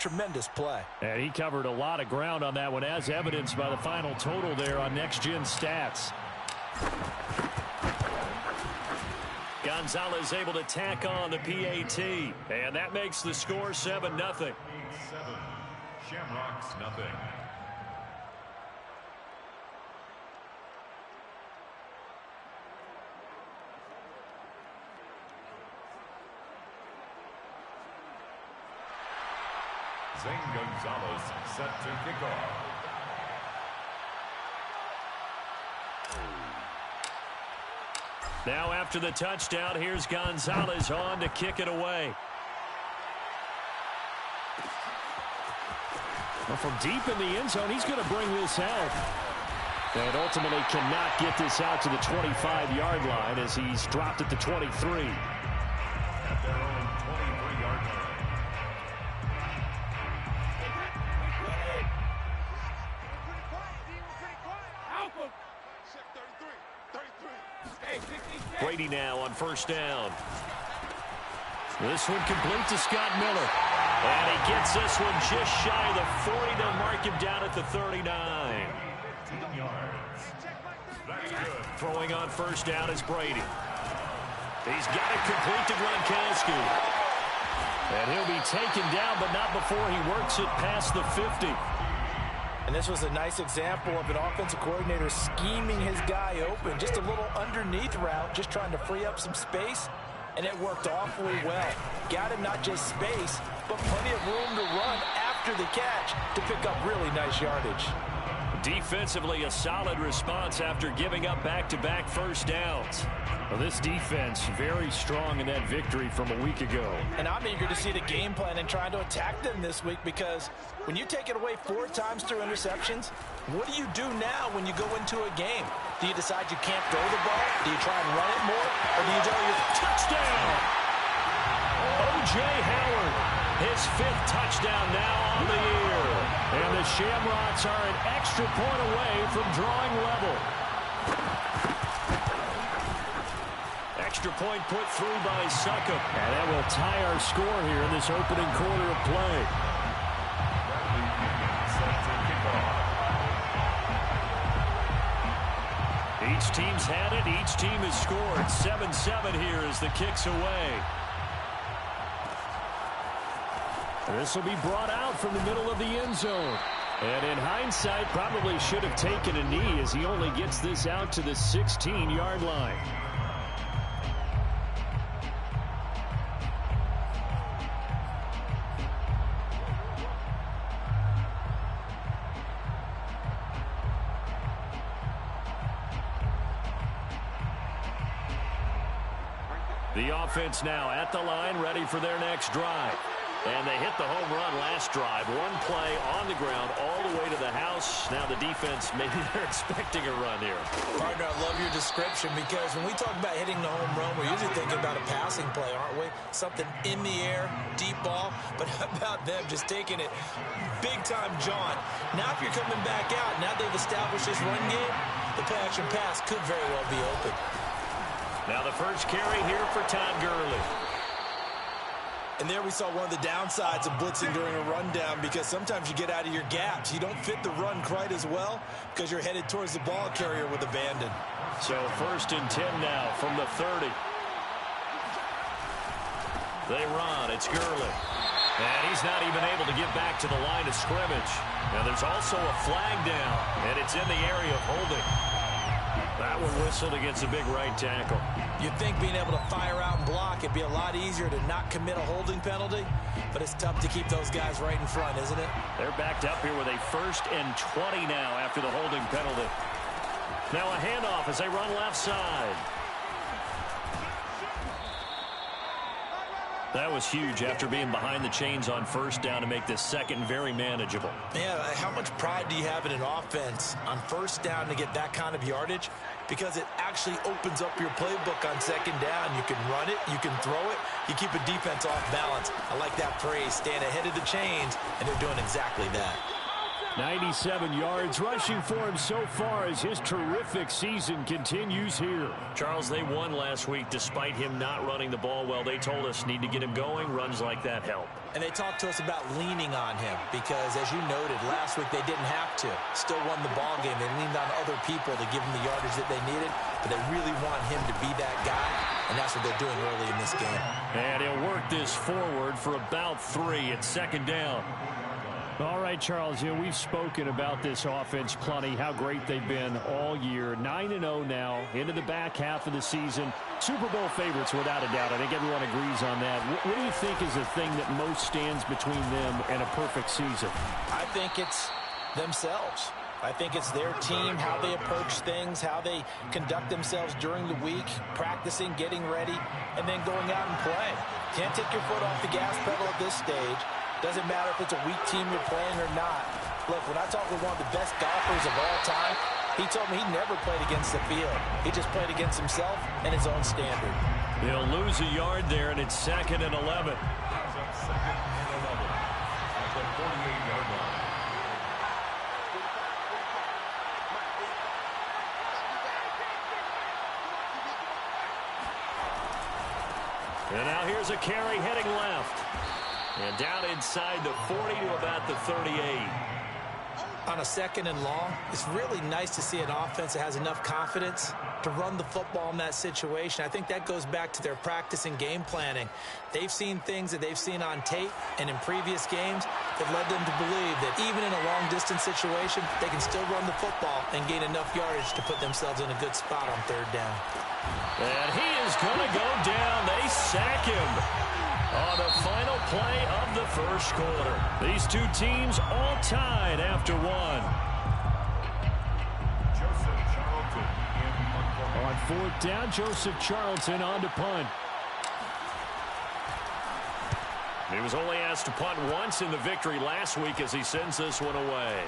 tremendous play. And he covered a lot of ground on that one, as evidenced by the final total there on Next Gen Stats. Gonzalez able to tack on the PAT, and that makes the score 7-0. 7, Shamrocks nothing. Zane Gonzalez set to kick off. Now after the touchdown, here's Gonzalez on to kick it away. Well, from deep in the end zone, he's going to bring this out. And ultimately cannot get this out to the 25-yard line as he's dropped at the 23. At their own 23-yard line. Brady now on first down. This one complete to Scott Miller. And he gets this one just shy of the 40 to mark him down at the 39. 10 yards. That's good. Throwing on first down is Brady. He's got it complete to Gronkowski. And he'll be taken down, but not before he works it past the 50. And this was a nice example of an offensive coordinator scheming his guy open. Just a little underneath route, just trying to free up some space. And it worked awfully well. Got him not just space, but plenty of room to run after the catch to pick up really nice yardage. Defensively, a solid response after giving up back-to-back first downs. Well, this defense very strong in that victory from a week ago. And I'm eager to see the game plan and trying to attack them this week, because when you take it away 4 times through interceptions, what do you do now when you go into a game? Do you decide you can't throw the ball? Do you try and run it more? Or do you tell your touchdown? O.J. Howard, his 5th touchdown now on the year. And the Shamrocks are an extra point away from drawing level. Extra point put through by Succop. And that will tie our score here in this opening quarter of play. Each team's had it. Each team has scored. 7-7 here as the kick's away. This will be brought out from the middle of the end zone. And in hindsight, probably should have taken a knee as he only gets this out to the 16-yard line. The offense now at the line, ready for their next drive. And they hit the home run last drive. One play on the ground all the way to the house. Now the defense, maybe they're expecting a run here. Partner, I love your description, because when we talk about hitting the home run, we're usually thinking about a passing play, aren't we? Something in the air, deep ball. But how about them just taking it big-time John? Now if you're coming back out, now they've established this run game, the play-action pass could very well be open. Now the first carry here for Todd Gurley. And there we saw one of the downsides of blitzing during a rundown, because sometimes you get out of your gaps. You don't fit the run quite as well because you're headed towards the ball carrier with abandon. So 1st and 10 now from the 30. They run. It's Gurley. And he's not even able to get back to the line of scrimmage. Now there's also a flag down, and it's in the area of holding. That one whistled against a big right tackle. You'd think being able to fire out and block, it'd be a lot easier to not commit a holding penalty, but it's tough to keep those guys right in front, isn't it? They're backed up here with a 1st and 20 now after the holding penalty. Now a handoff as they run left side. That was huge after being behind the chains on first down to make this second very manageable. Yeah, how much pride do you have in an offense on first down to get that kind of yardage? Because it actually opens up your playbook on second down. You can run it, you can throw it, you keep a defense off balance. I like that phrase, staying ahead of the chains, and they're doing exactly that. 97 yards rushing for him so far as his terrific season continues here. Charles, they won last week despite him not running the ball well. They told us need to get him going. Runs like that help. And they talked to us about leaning on him because, as you noted, last week they didn't have to. Still won the ball game. They leaned on other people to give them the yardage that they needed, but they really want him to be that guy, and that's what they're doing early in this game. And he'll work this forward for about 3. It's second down. All right, Charles, we've spoken about this offense plenty, how great they've been all year. 9-0 now, into the back half of the season. Super Bowl favorites, without a doubt. I think everyone agrees on that. What do you think is the thing that most stands between them and a perfect season? I think it's themselves. I think it's their team, how they approach things, how they conduct themselves during the week, practicing, getting ready, and then going out and playing. Can't take your foot off the gas pedal at this stage. Doesn't matter if it's a weak team you're playing or not. Look, when I talked with one of the best golfers of all time, he told me he never played against the field. He just played against himself and his own standard. He'll lose a yard there, and it's 2nd and 11. Second and 11 at the 48-yard line. And now here's a carry heading left. And down inside the 40 to about the 38. On a 2nd and long, it's really nice to see an offense that has enough confidence to run the football in that situation. I think that goes back to their practice and game planning. They've seen things that they've seen on tape and in previous games that led them to believe that even in a long-distance situation, they can still run the football and gain enough yardage to put themselves in a good spot on 3rd down. And he is going to go down. They sack him on the final play of the first quarter. These two teams all tied after one. Joseph Charlton in punt formation. On 4th down, Joseph Charlton on to punt. He was only asked to punt once in the victory last week as he sends this one away.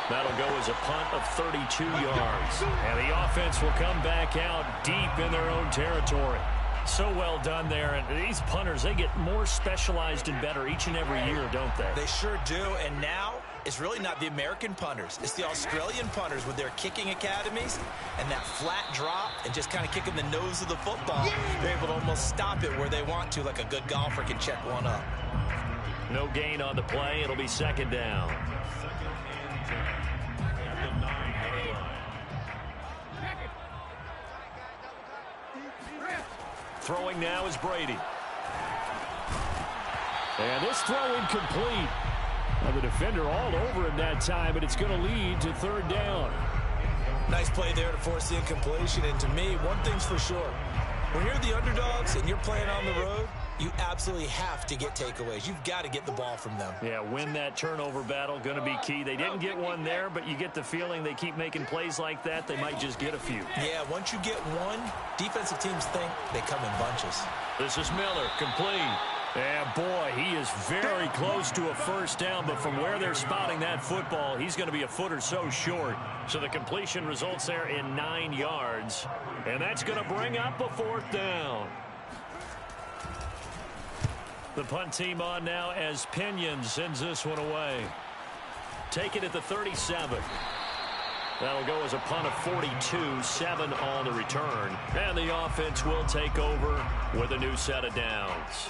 That'll go as a punt of 32 yards. And the offense will come back out deep in their own territory. So well done there. And these punters, they get more specialized and better each and every year, don't they? They sure do. And now it's really not the American punters. It's the Australian punters with their kicking academies and that flat drop and just kind of kicking the nose of the football. They're able to almost stop it where they want to, like a good golfer can check one up. No gain on the play. It'll be 2nd down. Throwing now is Brady. And this throw incomplete. Well, the defender all over him that time, but it's going to lead to 3rd down. Nice play there to force the incompletion. And to me, one thing's for sure. When you're the underdogs and you're playing on the road, you absolutely have to get takeaways. You've got to get the ball from them. Yeah, win that turnover battle, going to be key. They didn't get one there, but you get the feeling they keep making plays like that, they might just get a few. Yeah, once you get one, defensive teams think they come in bunches. This is Miller, complete. And boy, he is very close to a 1st down, but from where they're spotting that football, he's going to be a foot or so short. So the completion results there in 9 yards, and that's going to bring up a 4th down. The punt team on now as Pinion sends this one away. Take it at the 37. That'll go as a punt of 42, 7 on the return. And the offense will take over with a new set of downs.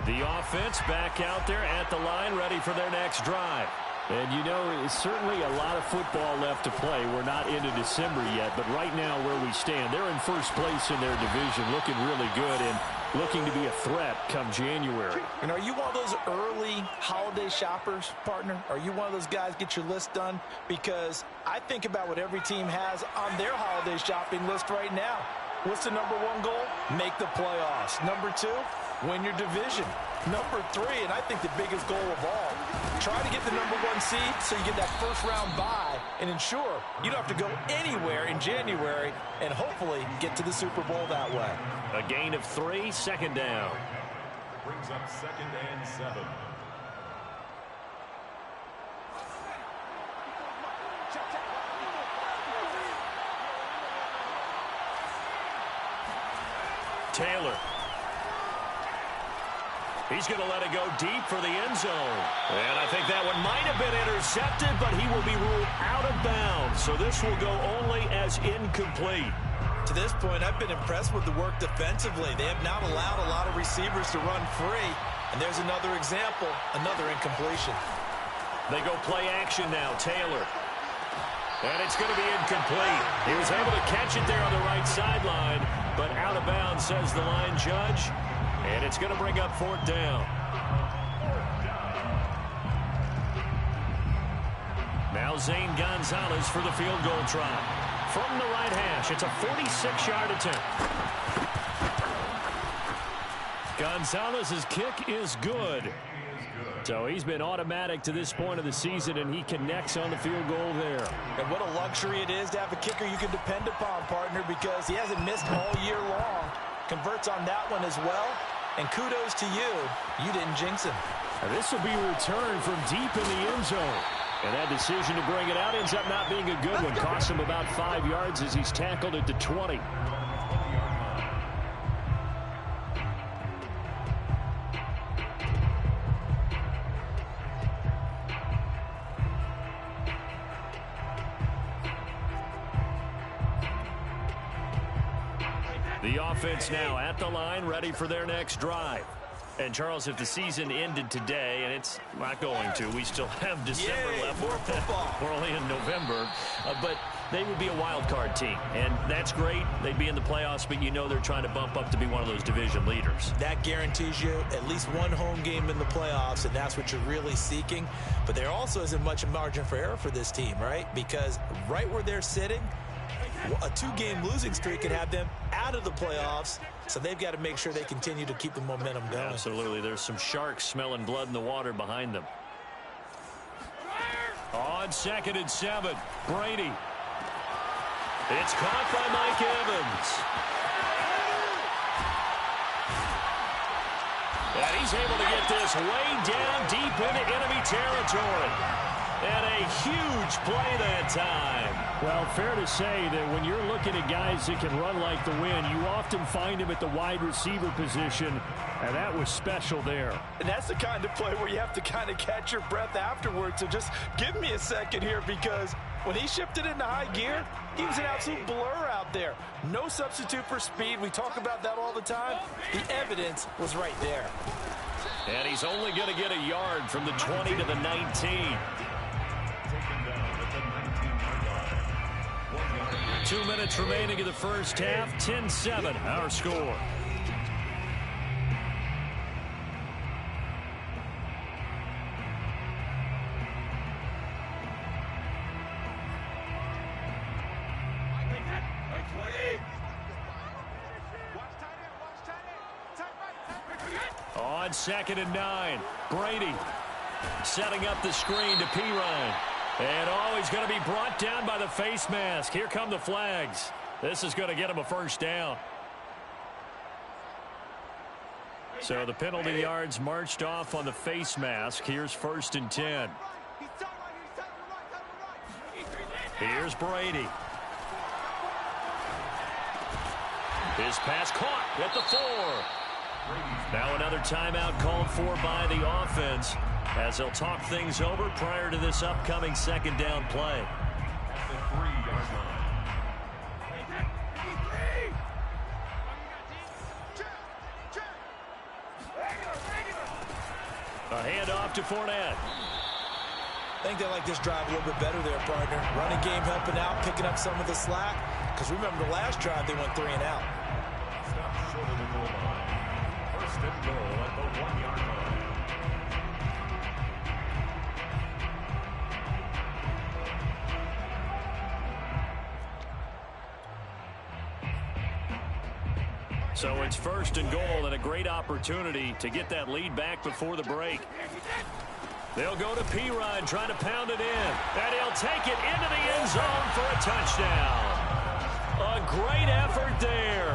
The offense back out there at the line, ready for their next drive. And you know, it's certainly a lot of football left to play. We're not into December yet, but right now where we stand, they're in 1st place in their division, looking really good and looking to be a threat come January. And are you one of those early holiday shoppers, partner? Are you one of those guys get your list done? Because I think about what every team has on their holiday shopping list right now. What's the number 1 goal? Make the playoffs. Number 2, win your division. Number 3, and I think the biggest goal of all, try to get the number 1 seed so you get that 1st round bye and ensure you don't have to go anywhere in January and hopefully get to the Super Bowl that way. A gain of 3, 2nd down. Brings up 2nd and 7. Taylor. He's going to let it go deep for the end zone. And I think that one might have been intercepted, but he will be ruled out of bounds. So this will go only as incomplete. To this point, I've been impressed with the work defensively. They have not allowed a lot of receivers to run free. And there's another example, another incompletion. They go play action now, Taylor. And it's going to be incomplete. He was able to catch it there on the right sideline, but out of bounds, says the line judge. And it's going to bring up 4th down. Now Zane Gonzalez for the field goal try. From the right hash, it's a 46-yard attempt. Gonzalez's kick is good. So he's been automatic to this point of the season, and he connects on the field goal there. And what a luxury it is to have a kicker you can depend upon, partner, because he hasn't missed all year long. Converts on that one as well. And kudos to you. You didn't jinx him. And this will be returned from deep in the end zone. And that decision to bring it out ends up not being a good one. Costs him about 5 yards as he's tackled at the 20. The offense now at the line, ready for their next drive. And, Charles, if the season ended today, and it's not going to, we still have December left. More football. We're only in November. But they would be a wild card team, and that's great. They'd be in the playoffs, but you know they're trying to bump up to be one of those division leaders. That guarantees you at least one home game in the playoffs, and that's what you're really seeking. But there also isn't much margin for error for this team, right? Because right where they're sitting, a 2-game losing streak could have them out of the playoffs, so they've got to make sure they continue to keep the momentum going. Absolutely. There's some sharks smelling blood in the water behind them. On 2nd and 7, Brady. It's caught by Mike Evans. And he's able to get this way down deep into enemy territory. And a huge play that time. Well, fair to say that when you're looking at guys that can run like the wind, you often find them at the wide receiver position, and that was special there. And that's the kind of play where you have to kind of catch your breath afterwards. So just give me a second here, because when he shifted into high gear, he was an absolute blur out there. No substitute for speed. We talk about that all the time. The evidence was right there. And he's only going to get a yard from the 20 to the 19. 2 minutes remaining in the first half. 10-7, our score. On 2nd and 9, Brady setting up the screen to Pirine. And he's going to be brought down by the face mask. Here come the flags. This is going to get him a first down. So the penalty yards marched off on the face mask. Here's 1st and 10. Here's Brady. His pass caught at the 4. Now another timeout called for by the offense, as they'll talk things over prior to this upcoming 2nd down play. At the 3-yard line. A handoff to Fournette. I think they like this drive a little bit better there, partner. Running game helping out, picking up some of the slack. Because remember, the last drive they went 3 and out. Stop short of the goal line. 1st and goal at the 1-yard line. So it's 1st and goal, and a great opportunity to get that lead back before the break. They'll go to Pirine, trying to pound it in. And he'll take it into the end zone for a touchdown. A great effort there.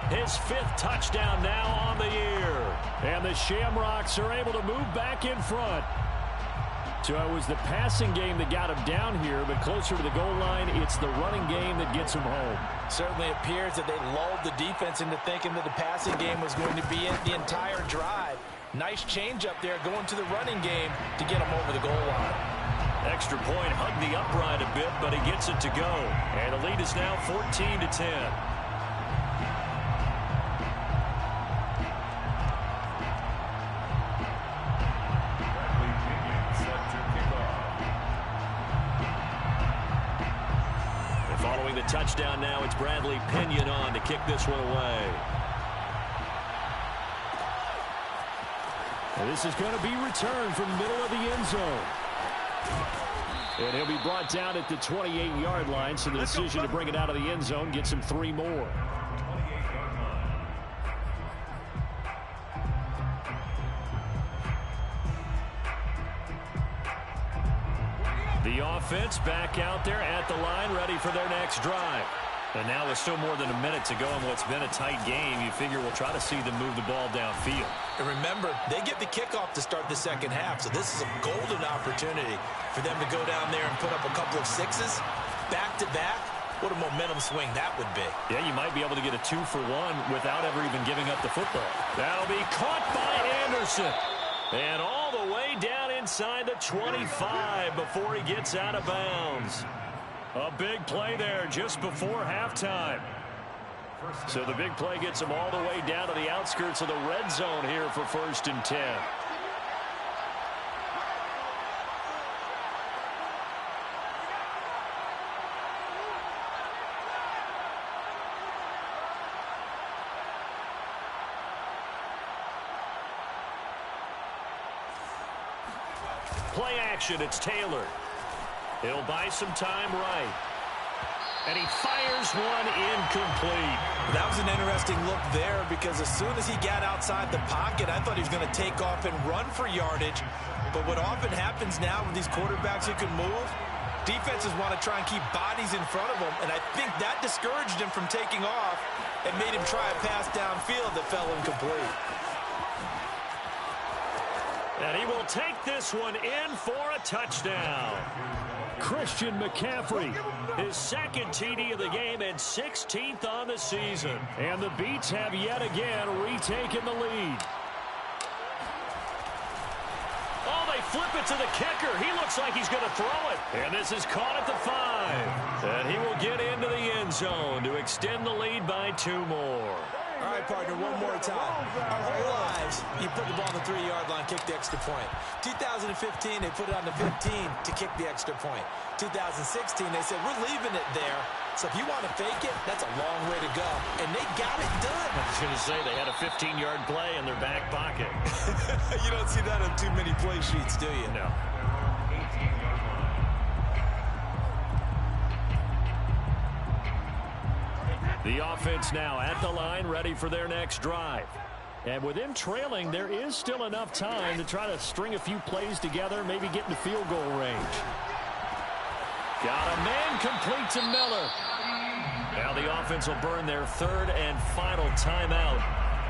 His 5th touchdown now on the year. And the Shamrocks are able to move back in front. So it was the passing game that got him down here, but closer to the goal line, it's the running game that gets him home. Certainly appears that they lulled the defense into thinking that the passing game was going to be in the entire drive. Nice change up there going to the running game to get him over the goal line. Extra point, hugged the upright a bit, but he gets it to go. And the lead is now 14-10. Following the touchdown now, it's Bradley Pinion on to kick this one away. And this is going to be returned from the middle of the end zone. And he'll be brought down at the 28-yard line, so the decision to bring it out of the end zone gets him 3 more. The offense back out there at the line, ready for their next drive. And now with still more than a minute to go in what's been a tight game, you figure we'll try to see them move the ball downfield. And remember, they get the kickoff to start the second half, so this is a golden opportunity for them to go down there and put up a couple of sixes back-to-back. What a momentum swing that would be. Yeah, you might be able to get a 2-for-1 without ever even giving up the football. That'll be caught by Anderson. And all the way down inside the 25 before he gets out of bounds. A big play there just before halftime. So the big play gets him all the way down to the outskirts of the red zone here for 1st and 10. Play action, it's Taylor. He'll buy some time right. And he fires one incomplete. That was an interesting look there because as soon as he got outside the pocket, I thought he was going to take off and run for yardage. But what often happens now with these quarterbacks who can move, defenses want to try and keep bodies in front of them. And I think that discouraged him from taking off and made him try a pass downfield that fell incomplete. And he will take this one in for a touchdown. Christian McCaffrey, his second TD of the game and 16th on the season. And the Beats have yet again retaken the lead. Oh, they flip it to the kicker. He looks like he's going to throw it. And this is caught at the 5. And he will get into the end zone to extend the lead by 2 more. All right, partner, one more time. Our whole lives, you put the ball on the 3-yard line, kick the extra point. 2015, they put it on the 15 to kick the extra point. 2016, they said, we're leaving it there. So if you want to fake it, that's a long way to go. And they got it done. I was going to say, they had a 15-yard play in their back pocket. You don't see that on too many play sheets, do you? No. The offense now at the line, ready for their next drive. And with them trailing, there is still enough time to try to string a few plays together, maybe get into field goal range. Got a man complete to Miller. Now the offense will burn their 3rd and final timeout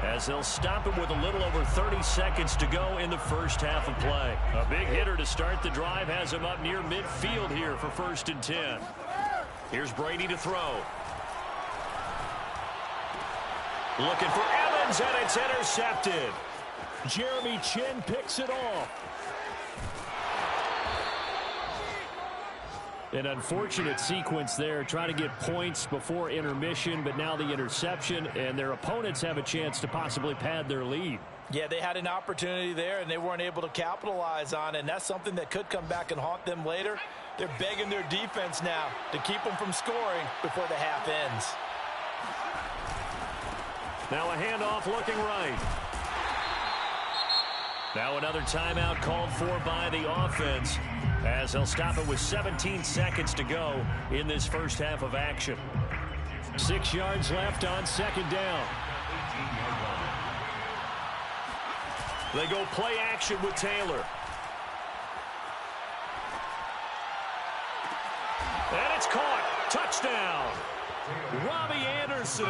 as they'll stop it with a little over 30 seconds to go in the first half of play. A big hitter to start the drive has him up near midfield here for 1st and 10. Here's Brady to throw. Looking for Evans, and it's intercepted. Jeremy Chin picks it off. An unfortunate sequence there, trying to get points before intermission, but now the interception, and their opponents have a chance to possibly pad their lead. Yeah, they had an opportunity there, and they weren't able to capitalize on it, and that's something that could come back and haunt them later. They're begging their defense now to keep them from scoring before the half ends. Now a handoff looking right. Now another timeout called for by the offense as they'll stop it with 17 seconds to go in this first half of action. 6 yards left on 2nd down. They go play action with Taylor. And it's caught. Touchdown. Robbie Anderson,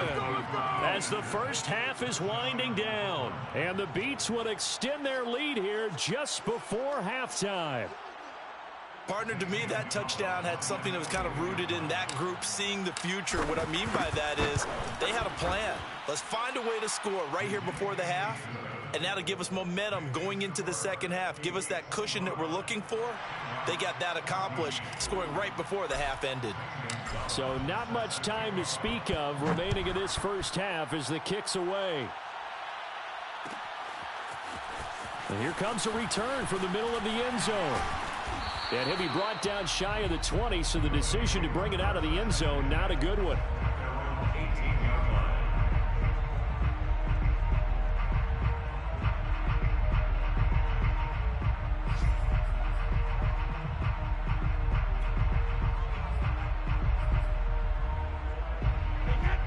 as the first half is winding down. And the Beats would extend their lead here just before halftime. Partner, to me, that touchdown had something that was kind of rooted in that group seeing the future. What I mean by that is they had a plan. Let's find a way to score right here before the half, and that'll give us momentum going into the second half. Give us that cushion that we're looking for. They got that accomplished, scoring right before the half ended. So not much time to speak of remaining in this first half as the kick's away. And here comes a return from the middle of the end zone. And he'll be brought down shy of the 20, so the decision to bring it out of the end zone, not a good one.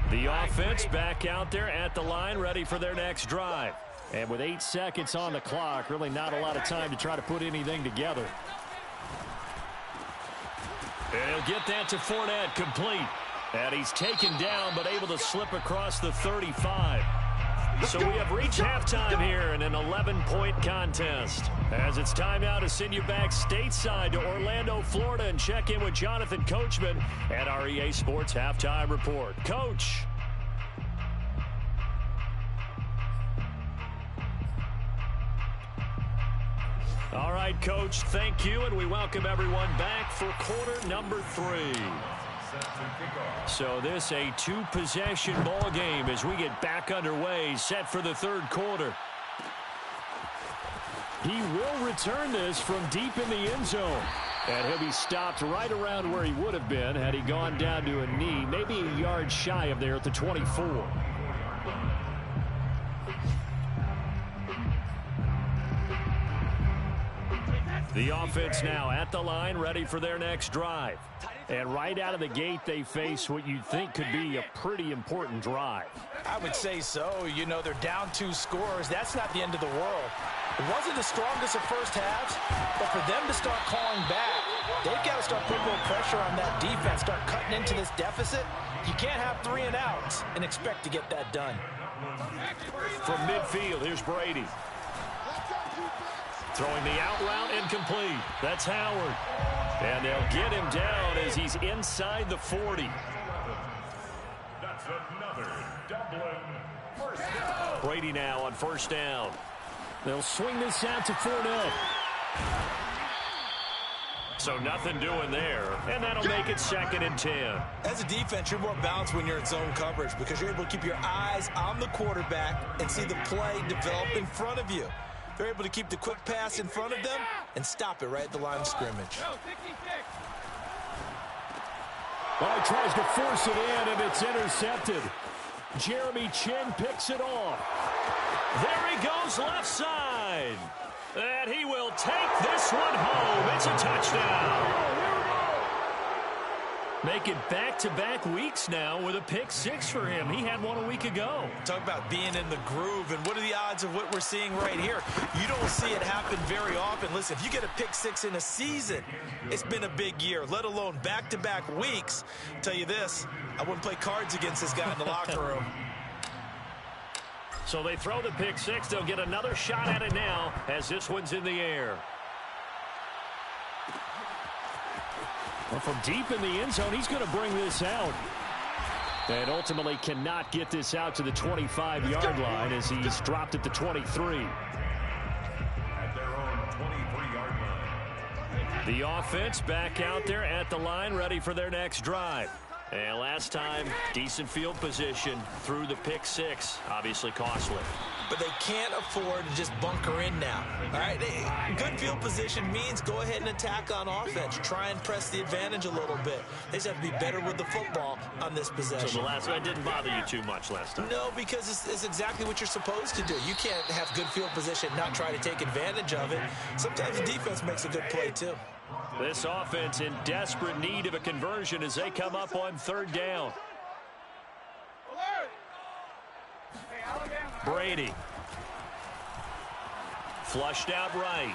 The offense back out there at the line, ready for their next drive. And with 8 seconds on the clock, really not a lot of time to try to put anything together. And he'll get that to Fournette, complete. And he's taken down, but able to slip across the 35. So we have reached halftime here in an 11-point contest. As it's time now to send you back stateside to Orlando, Florida, and check in with Jonathan Coachman at our EA Sports Halftime Report. Coach. All right, Coach, thank you, and we welcome everyone back for quarter number 3. So this a 2-possession ball game as we get back underway, set for the third quarter. He will return this from deep in the end zone. And he'll be stopped right around where he would have been had he gone down to a knee, maybe a yard shy of there at the 24. The offense now at the line, ready for their next drive. And right out of the gate, they face what you'd think could be a pretty important drive. I would say so. You know, they're down 2 scores. That's not the end of the world. It wasn't the strongest of first halves, but for them to start calling back, they've got to start putting more pressure on that defense, start cutting into this deficit. You can't have 3 and outs and expect to get that done. From midfield, here's Brady. Throwing the out route incomplete. That's Howard. And they'll get him down as he's inside the 40. That's another Dublin first down. Brady now on first down. They'll swing this out to Fournette. So nothing doing there, and that'll make it 2nd and 10. As a defense, you're more balanced when you're in zone coverage because you're able to keep your eyes on the quarterback and see the play develop in front of you. They're able to keep the quick pass in front of them and stop it right at the line of scrimmage. Well, he tries to force it in, and it's intercepted. Jeremy Chin picks it off. There he goes left side. And he will take this one home. It's a touchdown. Make it back-to-back weeks now with a pick 6 for him. He had one a week ago. Talk about being in the groove, and what are the odds of what we're seeing right here? You don't see it happen very often. Listen, if you get a pick 6 in a season, it's been a big year, let alone back-to-back weeks. I'll tell you this, I wouldn't play cards against this guy in the locker room. So they throw the pick 6. They'll get another shot at it now as this one's in the air. Well, from deep in the end zone, he's going to bring this out. And ultimately cannot get this out to the 25-yard line as he's dropped at the 23. At their own 23-yard line. The offense back out there at the line, ready for their next drive. And last time, decent field position through the pick 6, obviously costly. But they can't afford to just bunker in now. All right, good field position means go ahead and attack on offense. Try and press the advantage a little bit. They just have to be better with the football on this possession. So the last one didn't bother you too much last time? No, because it's exactly what you're supposed to do. You can't have good field position and not try to take advantage of it. Sometimes the defense makes a good play, too. This offense in desperate need of a conversion as they come up on 3rd down. Brady. Flushed out right.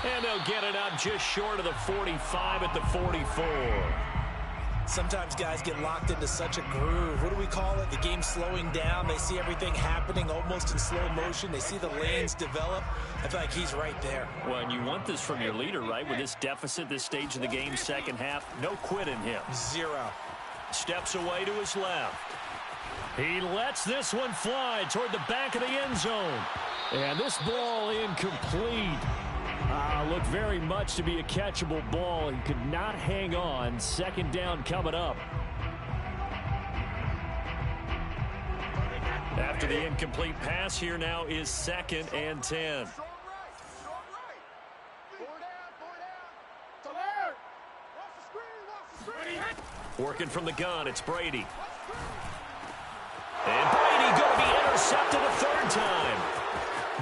And they'll get it up just short of the 45 at the 44. Sometimes guys get locked into such a groove. What do we call it? The game's slowing down. They see everything happening almost in slow motion. They see the lanes develop. I feel like he's right there. Well, and you want this from your leader, right? With this deficit, this stage of the game, second half, no quit in him. Zero. Steps away to his left. He lets this one fly toward the back of the end zone. And this ball incomplete. Looked very much to be a catchable ball. He could not hang on. Second down coming up. After the incomplete pass, here now is 2nd and 10. Working from the gun, it's Brady. And Brady going to be intercepted a third time.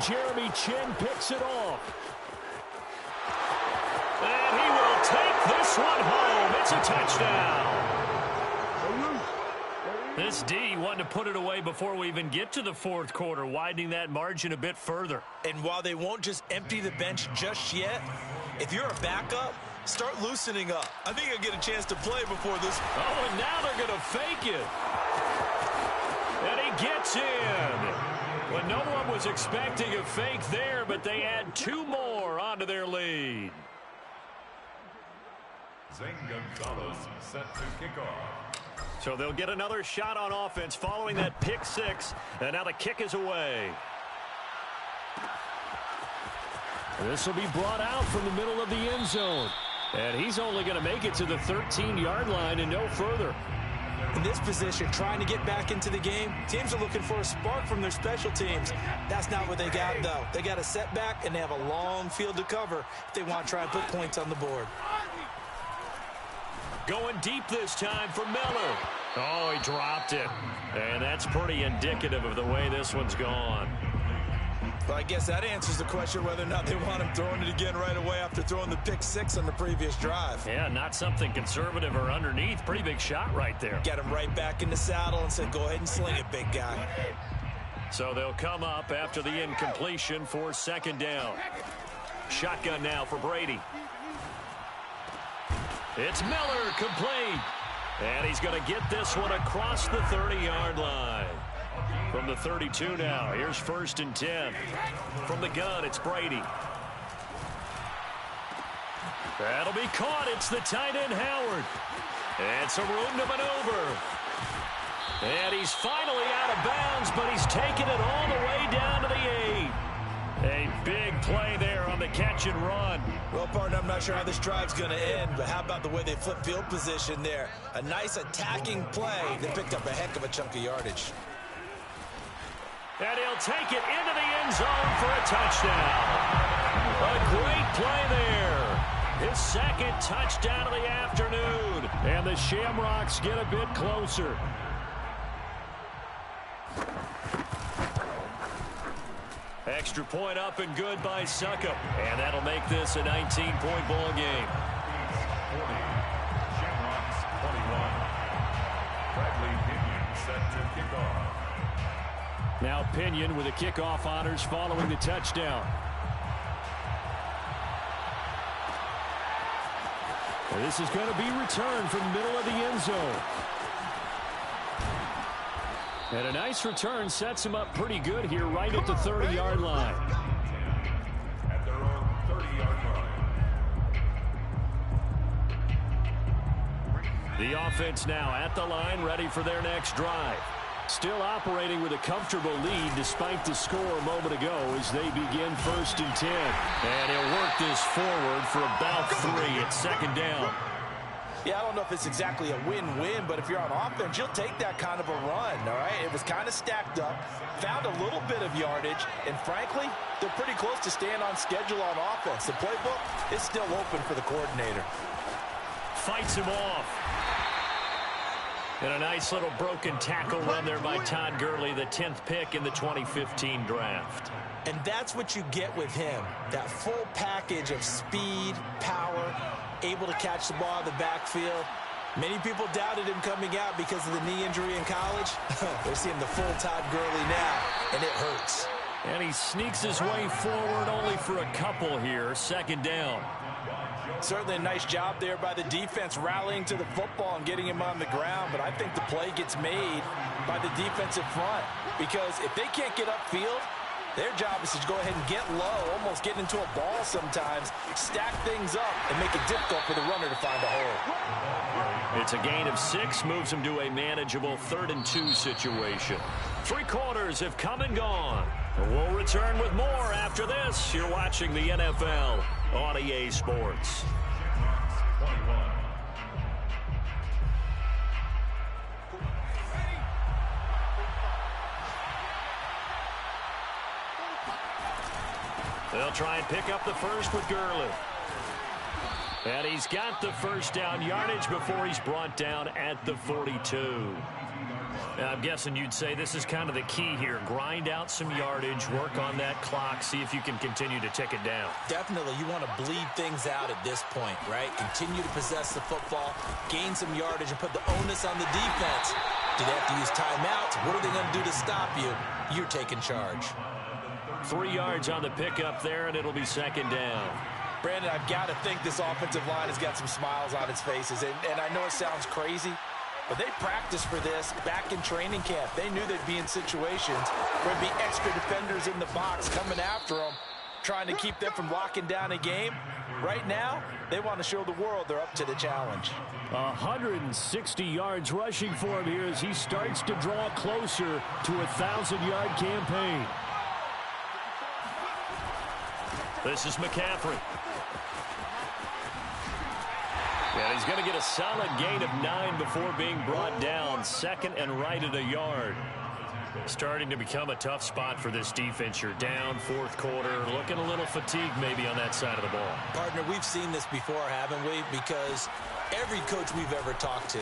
Jeremy Chin picks it off. And he will take this one home. It's a touchdown. This D wanted to put it away before we even get to the fourth quarter, widening that margin a bit further. And while they won't just empty the bench just yet, if you're a backup, start loosening up. I think you'll get a chance to play before this. Oh, and now they're going to fake it. And he gets in. Well, no one was expecting a fake there, but they add 2 more onto their lead. Zane Gonzalez set to kick off. So they'll get another shot on offense following that pick 6, and now the kick is away. This will be brought out from the middle of the end zone, and he's only going to make it to the 13-yard line and no further. In this position, trying to get back into the game, teams are looking for a spark from their special teams. That's not what they got, though. They got a setback, and they have a long field to cover if they want to try and put points on the board. Going deep this time for Miller. Oh, he dropped it. And that's pretty indicative of the way this one's gone. Well, I guess that answers the question whether or not they want him throwing it again right away after throwing the pick 6 on the previous drive. Yeah, not something conservative or underneath. Pretty big shot right there. Get him right back in the saddle and said, go ahead and sling it, big guy. So they'll come up after the incompletion for 2nd down. Shotgun now for Brady. It's Miller, complete. And he's going to get this one across the 30-yard line. From the 32 now, here's 1st and 10. From the gun, it's Brady. That'll be caught. It's the tight end, Howard. And some room to maneuver. And he's finally out of bounds, but he's taken it all the way down to the 8. A big play there on the catch and run. Well, partner, I'm not sure how this drive's going to end, but how about the way they flip field position there? A nice attacking play that picked up a heck of a chunk of yardage. And he'll take it into the end zone for a touchdown. A great play there. His 2nd touchdown of the afternoon. And the Shamrocks get a bit closer. Extra point up and good by Suckup. And that'll make this a 19-point ball game. 40, Shamrocks 21. Bradley Pinion set to kick off. Now Pinion with the kickoff honors following the touchdown. And this is going to be returned from the middle of the end zone. And a nice return sets him up pretty good here right at the 30-yard line. At their own 30-yard line. The offense now at the line, ready for their next drive. Still operating with a comfortable lead despite the score a moment ago as they begin 1st and 10. And he'll work this forward for about 3 at 2nd down. Yeah, I don't know if it's exactly a win-win, but if you're on offense, you'll take that kind of a run, all right? It was kind of stacked up, found a little bit of yardage, and frankly, they're pretty close to staying on schedule on offense. The playbook is still open for the coordinator. Fights him off. And a nice little broken tackle run there by Todd Gurley, the 10th pick in the 2015 draft. And that's what you get with him, that full package of speed, power, able to catch the ball in the backfield. Many people doubted him coming out because of the knee injury in college. They're seeing the full Todd Gurley now, and it hurts. And he sneaks his way forward only for a couple here, 2nd down. Certainly a nice job there by the defense rallying to the football and getting him on the ground, but I think the play gets made by the defensive front because if they can't get upfield, their job is to go ahead and get low, almost get into a ball sometimes, stack things up, and make it difficult for the runner to find a hole. It's a gain of 6, moves them to a manageable 3rd and 2 situation. 3 quarters have come and gone. We'll return with more after this. You're watching the NFL on EA Sports. 21. They'll try and pick up the first with Gurley. And he's got the first down yardage before he's brought down at the 42. Now, I'm guessing you'd say this is kind of the key here. Grind out some yardage, work on that clock, see if you can continue to tick it down. Definitely, you want to bleed things out at this point, right? Continue to possess the football, gain some yardage, and put the onus on the defense. Do they have to use timeouts? What are they going to do to stop you? You're taking charge. 3 yards on the pickup there, and it'll be 2nd down. Brandon, I've got to think this offensive line has got some smiles on its faces. And I know it sounds crazy, but they practiced for this back in training camp. They knew they'd be in situations where there'd be extra defenders in the box coming after them, trying to keep them from locking down a game. Right now, they want to show the world they're up to the challenge. 160 yards rushing for him here as he starts to draw closer to a 1,000-yard campaign. This is McCaffrey. And he's going to get a solid gain of 9 before being brought down. 2nd and right at a yard. Starting to become a tough spot for this defense. You're down 4th quarter. Looking a little fatigued maybe on that side of the ball. Partner, we've seen this before, haven't we? Because every coach we've ever talked to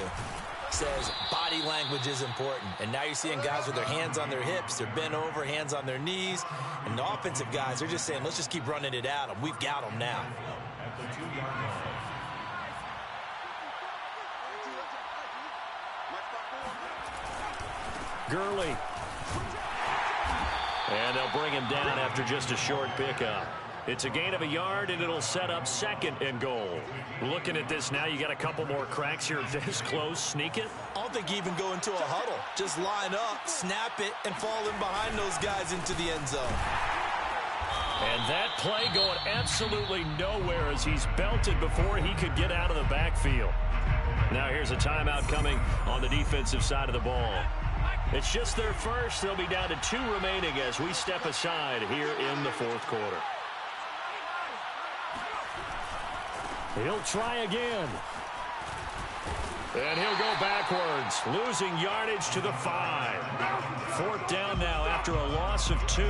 says body language is important. And now you're seeing guys with their hands on their hips. They're bent over, hands on their knees. And the offensive guys are just saying, let's just keep running it at them. We've got them now. At the 2-yard line. Gurley. And they'll bring him down after just a short pickup. It's a gain of a yard, and it'll set up 2nd and goal. Looking at this now, you got a couple more cracks here. This close, sneak it. I don't think you even go into a huddle. Just line up, snap it, and fall in behind those guys into the end zone. And that play going absolutely nowhere as he's belted before he could get out of the backfield. Now here's a timeout coming on the defensive side of the ball. It's just their first. They'll be down to 2 remaining as we step aside here in the 4th quarter. He'll try again. And he'll go backwards, losing yardage to the 5. 4th down now after a loss of 2.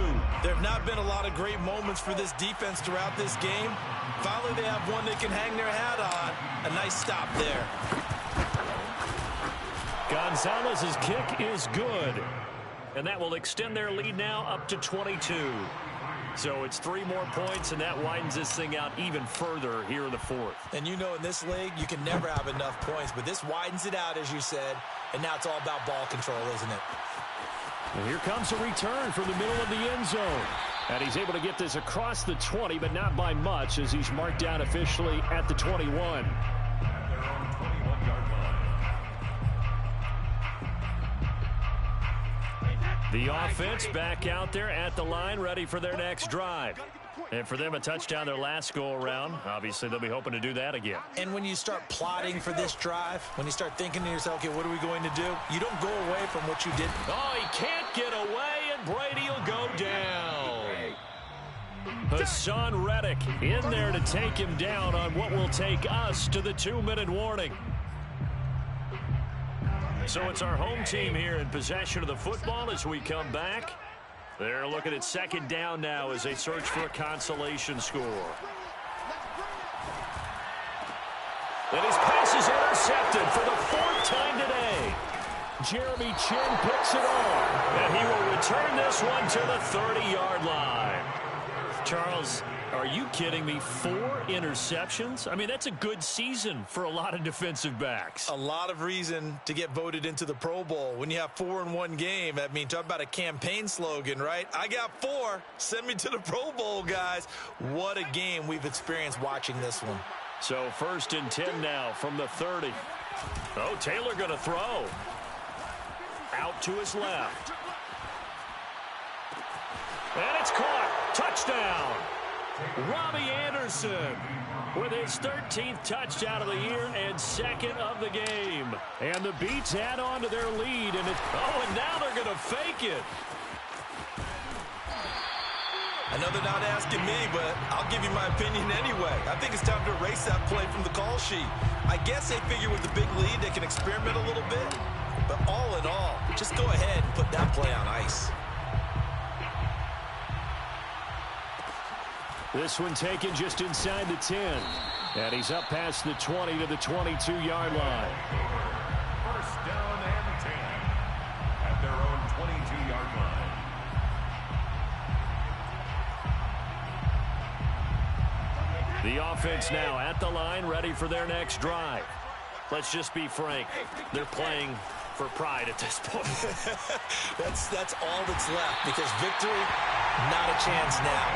There have not been a lot of great moments for this defense throughout this game. Finally, they have one they can hang their hat on. A nice stop there. Gonzalez's kick is good. And that will extend their lead now up to 22. So it's 3 more points, and that widens this thing out even further here in the 4th. And you know in this league, you can never have enough points, but this widens it out, as you said, and now it's all about ball control, isn't it? And here comes a return from the middle of the end zone. And he's able to get this across the 20, but not by much, as he's marked down officially at the 21. They're on the 21-yard line. The offense back out there at the line, ready for their next drive. And for them, a touchdown their last go-around. Obviously, they'll be hoping to do that again. And when you start plotting for this drive, when you start thinking to yourself, okay, what are we going to do? You don't go away from what you did. Oh, he can't get away, and Brady will go down. Hassan Reddick in there to take him down on what will take us to the 2-minute warning. So it's our home team here in possession of the football as we come back. They're looking at 2nd down now as they search for a consolation score. And his pass is intercepted for the 4th time today. Jeremy Chin picks it off. And he will return this one to the 30-yard line. Charles, are you kidding me? 4 interceptions? I mean, that's a good season for a lot of defensive backs. A lot of reason to get voted into the Pro Bowl. When you have 4 in one game, I mean, talk about a campaign slogan, right? I got 4. Send me to the Pro Bowl, guys. What a game we've experienced watching this one. So 1st and 10 now from the 30. Oh, Taylor going to throw. Out to his left. And it's caught. Touchdown. Robbie Anderson with his 13th touchdown of the year and 2nd of the game. And the Beats add on to their lead. And now they're going to fake it. I know they're not asking me, but I'll give you my opinion anyway. I think it's time to erase that play from the call sheet. I guess they figure with the big lead they can experiment a little bit. But all in all, just go ahead and put that play on ice. This one taken just inside the 10. And he's up past the 20 to the 22-yard line. 1st down and 10 at their own 22-yard line. The offense now at the line, ready for their next drive. Let's just be frank. They're playing for pride at this point. That's all that's left, because victory, not a chance now.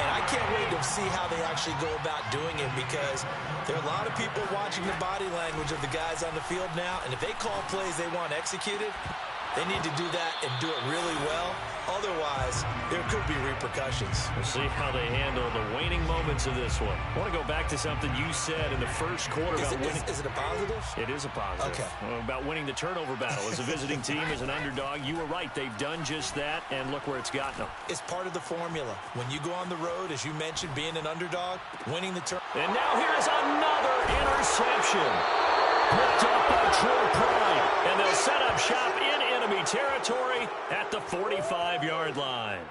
And I can't wait to see how they actually go about doing it, because there are a lot of people watching the body language of the guys on the field now, and if they call plays they want executed, they need to do that and do it really well. Otherwise, there could be repercussions. We'll see how they handle the waning moments of this one. I want to go back to something you said in the first quarter about winning. Is it a positive? It is a positive. Okay. About winning the turnover battle. As a visiting team, as an underdog, you were right. They've done just that, and look where it's gotten them. It's part of the formula. When you go on the road, as you mentioned, being an underdog, winning the turnover. And now here's another interception. Picked up by Troy Pride, and they'll set up shop in enemy territory at the 45-yard line.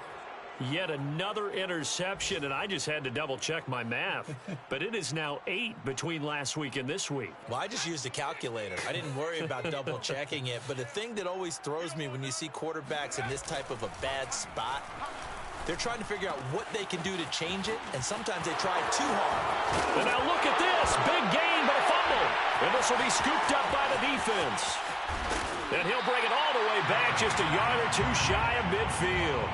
Yet another interception, and I just had to double-check my math. But it is now 8 between last week and this week. Well, I just used a calculator. I didn't worry about double-checking it. But the thing that always throws me when you see quarterbacks in this type of a bad spot, they're trying to figure out what they can do to change it, and sometimes they try too hard. And now look at this. Big gain, but a fumble. And this will be scooped up by the defense. And he'll bring it all the way back, just a yard or two shy of midfield.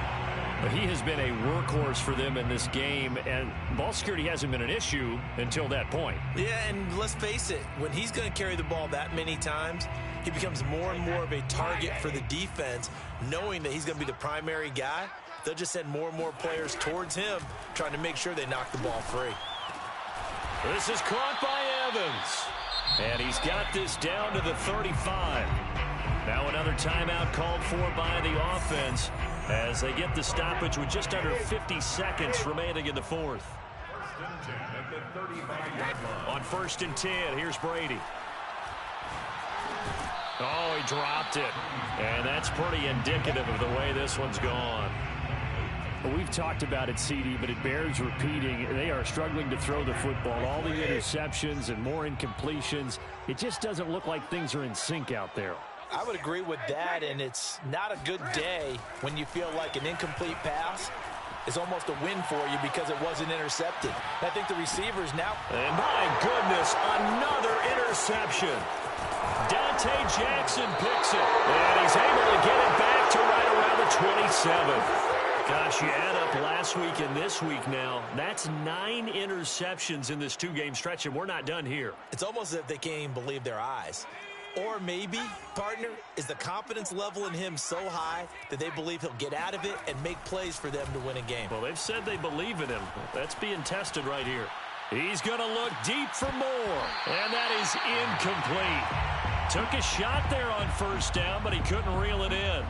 But he has been a workhorse for them in this game, and ball security hasn't been an issue until that point. Yeah, and let's face it, when he's going to carry the ball that many times, he becomes more and more of a target for the defense, knowing that he's going to be the primary guy. They'll just send more and more players towards him, trying to make sure they knock the ball free. This is caught by Evans. And he's got this down to the 35. Now another timeout called for by the offense as they get the stoppage with just under 50 seconds remaining in the fourth. 1st and 10 at the 35-yard line. On 1st and 10, here's Brady. Oh, he dropped it. And that's pretty indicative of the way this one's gone. We've talked about it, CD, but it bears repeating. They are struggling to throw the football. All the interceptions and more incompletions. It just doesn't look like things are in sync out there. I would agree with that, and it's not a good day when you feel like an incomplete pass is almost a win for you because it wasn't intercepted. I think the receivers now. And my goodness, another interception. Dante Jackson picks it, and he's able to get it back to right around the 27. Gosh, you add up last week and this week now, that's 9 interceptions in this 2-game stretch, and we're not done here. It's almost as if they can't even believe their eyes. Or maybe, partner, is the confidence level in him so high that they believe he'll get out of it and make plays for them to win a game. Well, they've said they believe in him. That's being tested right here. He's going to look deep for more, and that is incomplete. Took a shot there on 1st down, but he couldn't reel it in.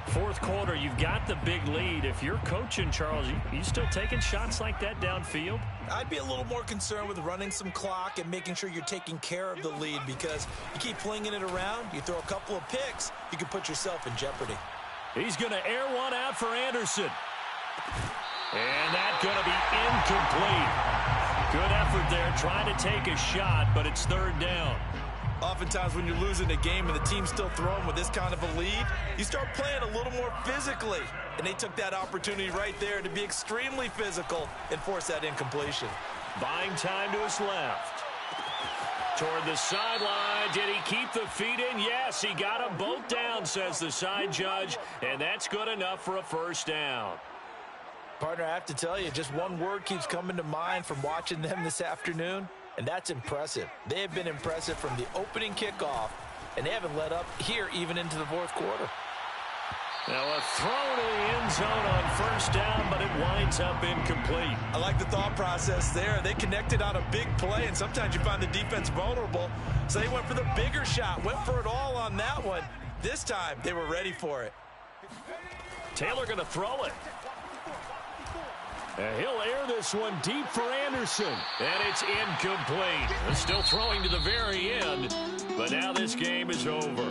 Fourth quarter, you've got the big lead. If you're coaching, Charles, you still taking shots like that downfield? I'd be a little more concerned with running some clock and making sure you're taking care of the lead, because you keep flinging it around, you throw a couple of picks, you can put yourself in jeopardy. He's going to air one out for Anderson. And that's going to be incomplete. Good effort there, trying to take a shot, but it's 3rd down. Oftentimes when you're losing a game and the team's still throwing with this kind of a lead, you start playing a little more physically. And they took that opportunity right there to be extremely physical and force that incompletion. Buying time to his left. Toward the sideline. Did he keep the feet in? Yes, he got them both down, says the side judge. And that's good enough for a 1st down. Partner, I have to tell you, just one word keeps coming to mind from watching them this afternoon. and that's impressive. They have been impressive from the opening kickoff, and they haven't let up here even into the fourth quarter. Now a throw to the end zone on first down, but it winds up incomplete. I like the thought process there. They connected on a big play, and sometimes you find the defense vulnerable. So they went for the bigger shot, went for it all on that one. This time, they were ready for it. Taylor going to throw it. And he'll air this one deep for Anderson. And it's incomplete. They're still throwing to the very end, but now this game is over.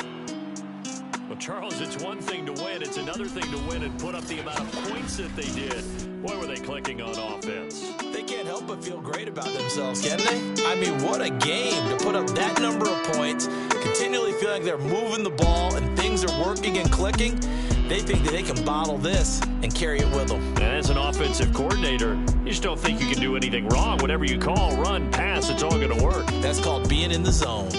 Well, Charles, it's one thing to win. It's another thing to win and put up the amount of points that they did. Boy, were they clicking on offense. They can't help but feel great about themselves, can they? I mean, what a game to put up that number of points, continually feel like they're moving the ball and things are working and clicking. They think that they can bottle this and carry it with them. And as an offensive coordinator, you just don't think you can do anything wrong. Whatever you call, run, pass, it's all going to work. That's called being in the zone.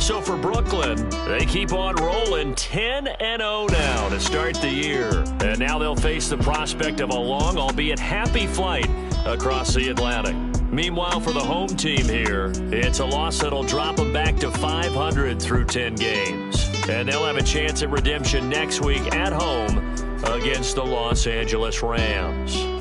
So for Brooklyn, they keep on rolling 10-0 now to start the year. And now they'll face the prospect of a long, albeit happy flight across the Atlantic. Meanwhile, for the home team here, it's a loss that'll drop them back to 500 through 10 games. And they'll have a chance at redemption next week at home against the Los Angeles Rams.